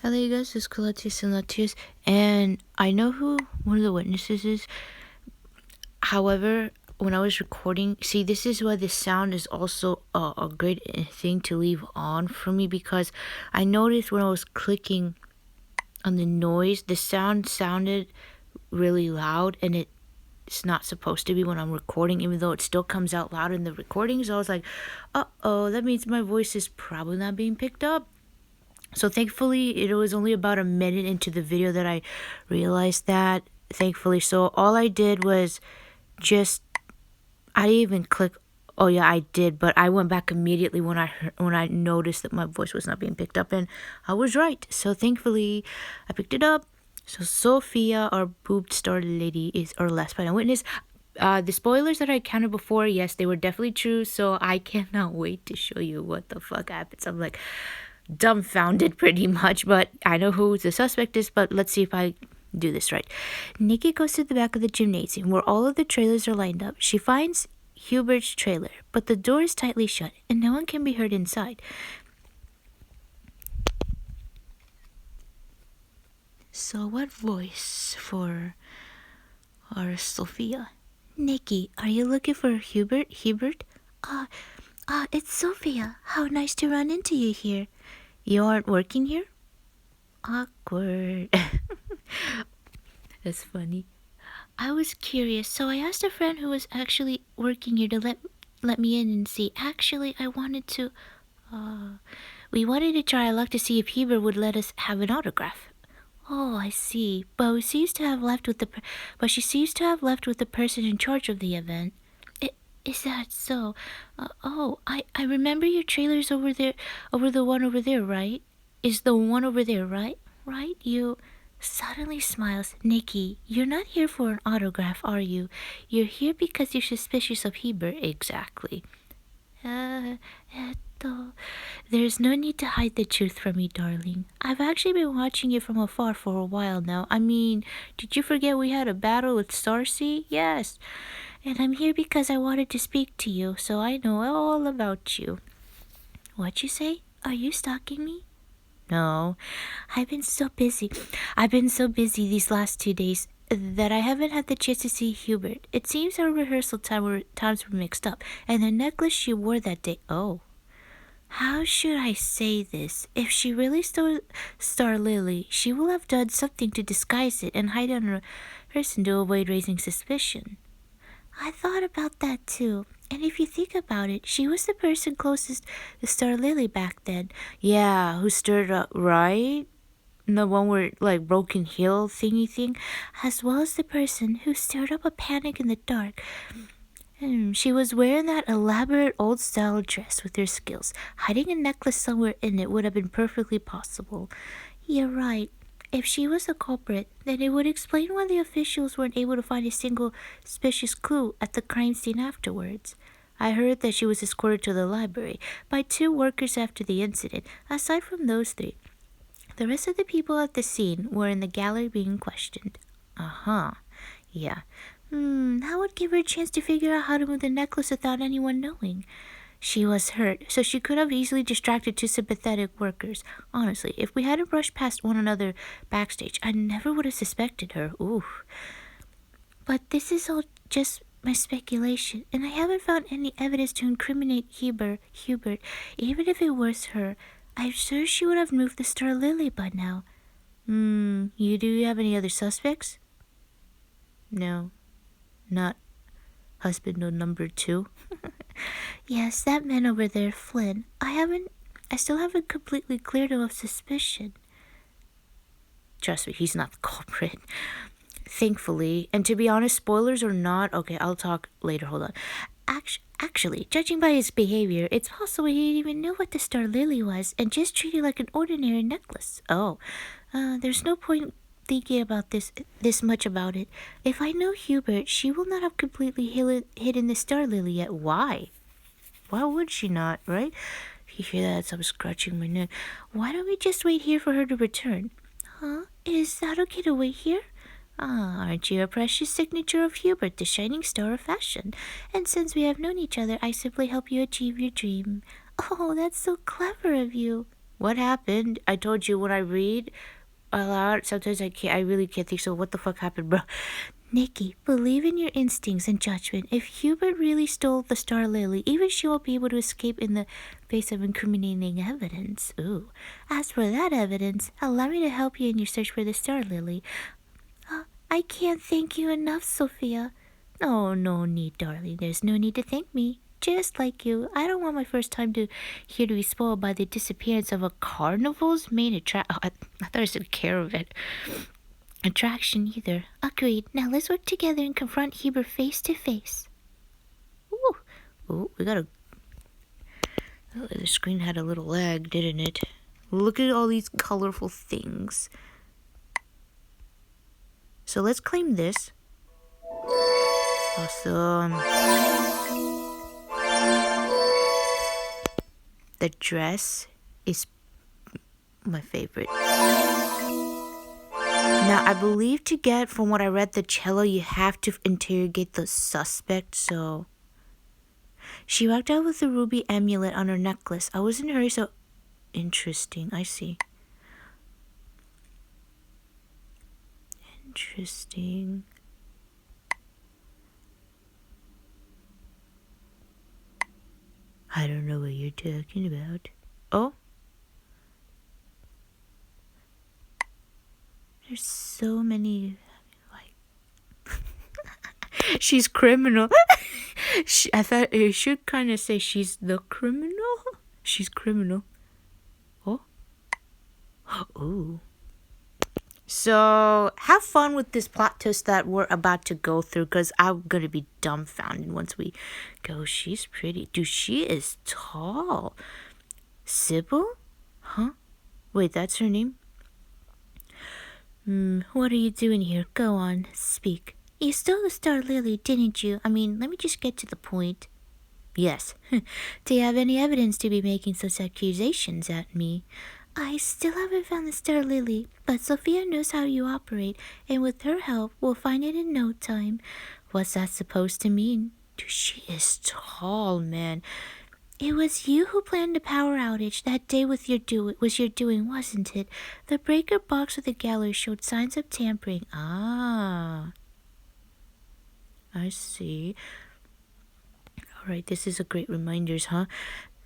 Hello, you guys. This is Colatius and Latius, and I know who one of the witnesses is. However, when I was recording, see, this is why the sound is also a great thing to leave on for me, because I noticed when I was clicking on the noise, the sound sounded really loud, and it's not supposed to be when I'm recording, even though it still comes out loud in the recording. So I was like, that means my voice is probably not being picked up. So thankfully, it was only about a minute into the video that I realized that, thankfully. So all I did was I didn't even click. Oh yeah, I did, but I went back immediately when I noticed that my voice was not being picked up, and I was right. So thankfully, I picked it up. So Sophia, our boobed star lady, is our last final witness. The spoilers that I counted before, yes, they were definitely true. So I cannot wait to show you what the fuck happens. I'm like dumbfounded pretty much, but I know who the suspect is, but let's see if I do this right. Nikki goes to the back of the gymnasium where all of the trailers are lined up. She finds Hubert's trailer, but the door is tightly shut and no one can be heard inside. So what voice for our Sophia? Nikki, are you looking for Hubert? It's Sophia. How nice to run into you here. You aren't working here? Awkward. That's funny. I was curious, so I asked a friend who was actually working here to let me in and see. Actually, I wanted to. We wanted to try our luck to see if Heber would let us have an autograph. Oh, I see. But she seems to have left with the person in charge of the event. Is that so? I remember your trailer's over there, over the one over there, right? Is the one over there, right? Right? You suddenly smiles. Nikki, you're not here for an autograph, are you? You're here because you're suspicious of Heber. Exactly. Eto. There's no need to hide the truth from me, darling. I've actually been watching you from afar for a while now. I mean, did you forget we had a battle with Starcy? Yes. And I'm here because I wanted to speak to you, so I know all about you. What you say? Are you stalking me? No. I've been so busy. I've been so busy these last 2 days that I haven't had the chance to see Hubert. It seems our times were mixed up, and the necklace she wore that day. Oh. How should I say this? If she really stole Star Lily, she will have done something to disguise it and hide it on her person to avoid raising suspicion. I thought about that too. And if you think about it, she was the person closest to Star Lily back then. Yeah, who stirred up, right? The one where, like, Broken Hill thingy thing, as well as the person who stirred up a panic in the dark. She was wearing that elaborate old style dress with her skills. Hiding a necklace somewhere in it would have been perfectly possible. You're right. If she was the culprit, then it would explain why the officials weren't able to find a single suspicious clue at the crime scene afterwards. I heard that she was escorted to the library by 2 workers after the incident. Aside from those 3, the rest of the people at the scene were in the gallery being questioned. Uh-huh. Yeah. That would give her a chance to figure out how to move the necklace without anyone knowing. She was hurt, so she could have easily distracted 2 sympathetic workers. Honestly, if we hadn't brushed past one another backstage, I never would have suspected her. Ooh. But this is all just my speculation, and I haven't found any evidence to incriminate Hubert. Even if it was her, I'm sure she would have moved the Star Lily by now. Do you have any other suspects? No. Not husband or number 2. Yes, that man over there, Flynn. I still haven't completely cleared him of suspicion. Trust me, he's not the culprit. Thankfully, and to be honest, spoilers or not, okay, I'll talk later, hold on. Actually, judging by his behavior, it's possible he didn't even know what the Star Lily was and just treated it like an ordinary necklace. Oh, there's no point thinking about this much about it. If I know Hubert, she will not have completely hidden the Star Lily yet. Why? Why would she not, right? If you hear that, I'm scratching my neck. Why don't we just wait here for her to return? Huh? Is that okay to wait here? Aren't you a precious signature of Hubert, the shining star of fashion? And since we have known each other, I simply help you achieve your dream. Oh, that's so clever of you. What happened? I told you when I read aloud, sometimes I really can't think. So what the fuck happened, bro? Nikki, believe in your instincts and judgment. If Hubert really stole the Star Lily, even she won't be able to escape in the face of incriminating evidence. Ooh. As for that evidence, allow me to help you in your search for the Star Lily. I can't thank you enough, Sophia. Oh, no need, darling. There's no need to thank me. Just like you, I don't want my first time here to be spoiled by the disappearance of a carnival's main attraction. Oh, I thought I said caravan attraction either. Agreed. Now let's work together and confront Heber face to face. Ooh. Ooh, we gotta. Oh, the screen had a little lag, didn't it? Look at all these colorful things. So let's claim this. Awesome. The dress is my favorite. Now, I believe to get, from what I read, the cello, you have to interrogate the suspect, so... She walked out with the ruby amulet on her necklace. I was in a hurry, so... Interesting, I see. Interesting. I don't know what you're talking about. Oh? There's so many... like... She's criminal. I thought it should kind of say she's the criminal. She's criminal. Oh? Ooh. So, have fun with this plot twist that we're about to go through, because I'm going to be dumbfounded once we go. She's pretty. Dude, she is tall. Sybil? Huh? Wait, that's her name? What are you doing here? Go on, speak. You stole the Star Lily, didn't you? I mean, let me just get to the point. Yes. Do you have any evidence to be making such accusations at me? I still haven't found the Star Lily, but Sophia knows how you operate, and with her help, we'll find it in no time. What's that supposed to mean? Dude, she is tall, man. It was you who planned the power outage that day was your doing, wasn't it? The breaker box of the gallery showed signs of tampering. Ah, I see. Alright, this is a great reminders, huh?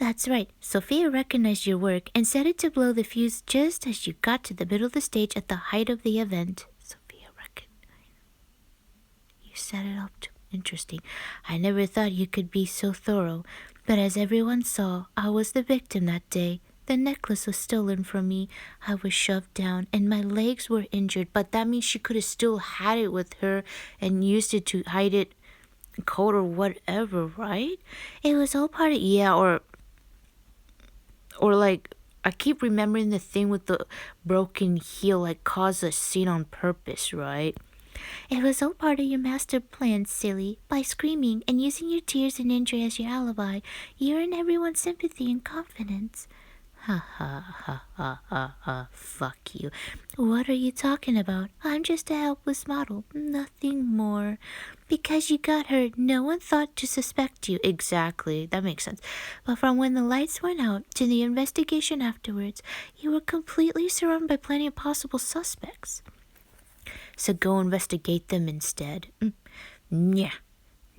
That's right. Sophia recognized your work and set it to blow the fuse just as you got to the middle of the stage at the height of the event. Sophia recognized. You set it up. Interesting. I never thought you could be so thorough. But as everyone saw, I was the victim that day. The necklace was stolen from me. I was shoved down and my legs were injured. But that means she could have still had it with her and used it to hide it, coat or whatever, right? It was all part of... Yeah, or like... I keep remembering the thing with the broken heel, like caused a scene on purpose, right? It was all part of your master plan, silly. By screaming and using your tears and injury as your alibi, you earn everyone's sympathy and confidence. Ha ha ha ha ha ha, fuck you. What are you talking about? I'm just a helpless model, nothing more. Because you got hurt, no one thought to suspect you. Exactly, that makes sense. But from when the lights went out to the investigation afterwards, you were completely surrounded by plenty of possible suspects. So go investigate them instead. Yeah.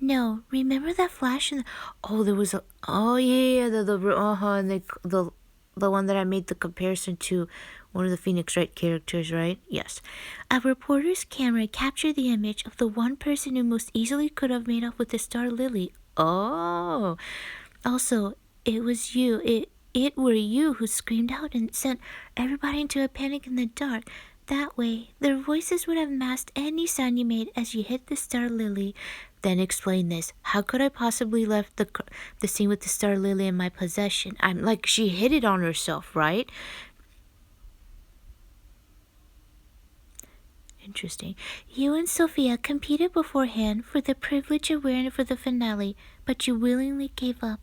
No, remember that flash in the... Oh, there was a... Oh, yeah, the one that I made the comparison to one of the Phoenix Wright characters, right? Yes. A reporter's camera captured the image of the one person who most easily could have made off with the Star Lily. Oh. Also, it was you. It were you who screamed out and sent everybody into a panic in the dark. That way, their voices would have masked any sound you made as you hit the Star Lily. Then explain this. How could I possibly left the scene with the Star Lily in my possession? I'm like, she hit it on herself, right? Interesting. You and Sophia competed beforehand for the privilege of wearing it for the finale, but you willingly gave up.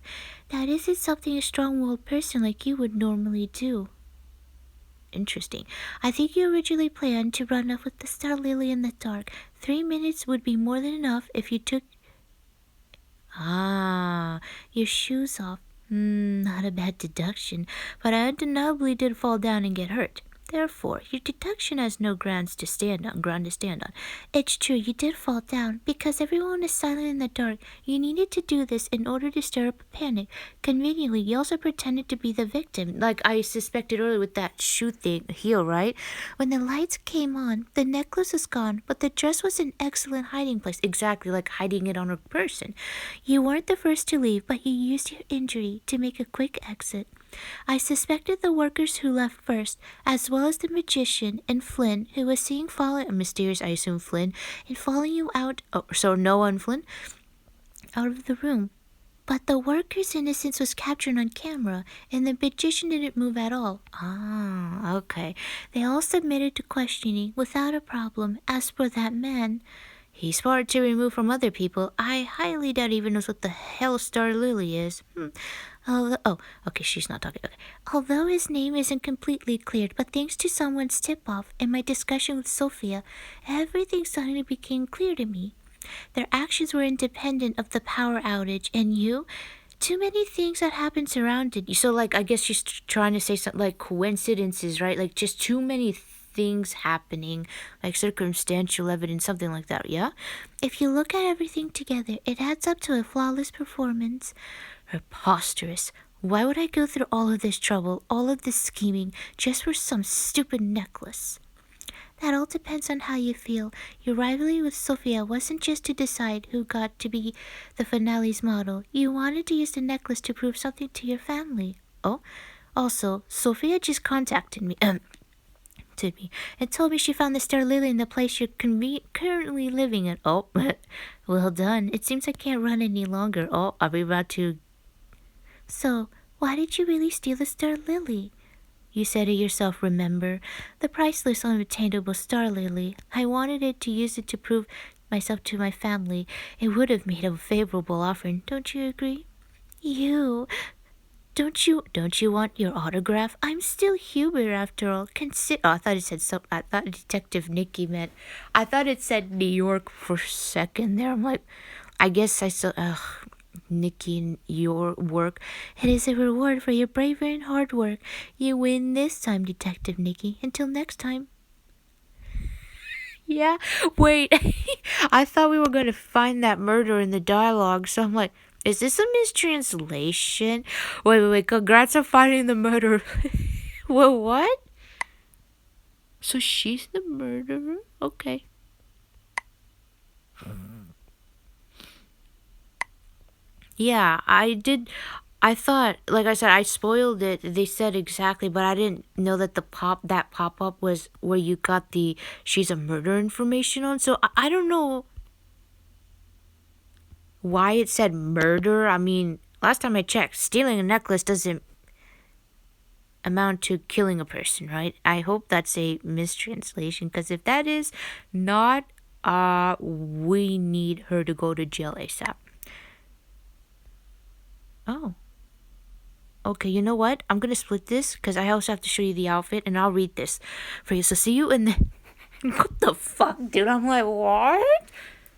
That isn't something a strong-willed person like you would normally do. Interesting. I think you originally planned to run off with the Star Lily in the dark. 3 minutes would be more than enough if you took... your shoes off. Not a bad deduction, but I undeniably did fall down and get hurt. Therefore, your deduction has no ground to stand on. It's true, you did fall down, because everyone is silent in the dark. You needed to do this in order to stir up a panic. Conveniently, you also pretended to be the victim, like I suspected earlier with that shoe thing, heel, right? When the lights came on, the necklace was gone, but the dress was in excellent hiding place, exactly like hiding it on a person. You weren't the first to leave, but you used your injury to make a quick exit. I suspected the workers who left first, as well as the magician and Flynn, who was seen following a mysterious, I assume Flynn, and following you out. Oh, so no one, Flynn, out of the room. But the worker's innocence was captured on camera, and the magician didn't move at all. Ah, okay. They all submitted to questioning without a problem. As for that man, he's hard to remove from other people. I highly doubt he even knows what the hell Star Lily is. Okay, she's not talking. Okay. Although his name isn't completely cleared, but thanks to someone's tip-off and my discussion with Sophia, everything suddenly became clear to me. Their actions were independent of the power outage, and you? Too many things that happened surrounded you. So, like, I guess she's trying to say something like coincidences, right? Like, just too many things happening, like circumstantial evidence, something like that, yeah? If you look at everything together, it adds up to a flawless performance. Preposterous. Why would I go through all of this trouble, all of this scheming, just for some stupid necklace? That all depends on how you feel. Your rivalry with Sophia wasn't just to decide who got to be the finale's model. You wanted to use the necklace to prove something to your family. Oh, also, Sophia just contacted me, to me, and told me she found the Star Lily in the place you're currently living in. Oh, well done. It seems I can't run any longer. Oh, are we about to... So, why did you really steal the Star Lily? You said it yourself, remember? The priceless, unattainable Star Lily. I wanted it to use it to prove myself to my family. It would have made a favorable offering, don't you agree? You... Don't you want your autograph? I'm still Hubert after all. I thought it said some. I thought Detective Nikki meant. I thought it said New York for a second there. I'm like, I guess I saw. Nikki, and your work. It is a reward for your bravery and hard work. You win this time, Detective Nikki. Until next time. Yeah, wait. I thought we were going to find that murder in the dialogue, so I'm like, is this a mistranslation? Wait. Congrats on finding the murderer. Well, what? So she's the murderer? Okay. Yeah, I did. I thought, like I said, I spoiled it. They said exactly, but I didn't know that that pop up was where you got the she's a murder information on. So I don't know why it said murder. I mean, last time I checked, stealing a necklace doesn't amount to killing a person, right? I hope that's a mistranslation, because if that is not, we need her to go to jail ASAP. Oh. Okay, you know what? I'm gonna split this because I also have to show you the outfit, and I'll read this for you. So see you in the... What the fuck, dude? I'm like, what?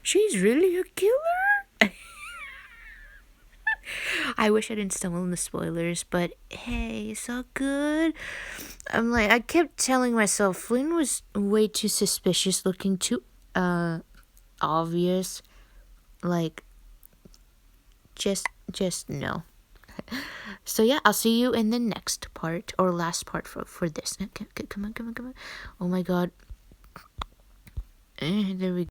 She's really a killer? I wish I didn't stumble in the spoilers, but hey, it's all good. I'm like, I kept telling myself Flynn was way too suspicious, looking too obvious. Like, just no. So yeah, I'll see you in the next part, or last part for this. Okay, come on. Oh my god. There we go.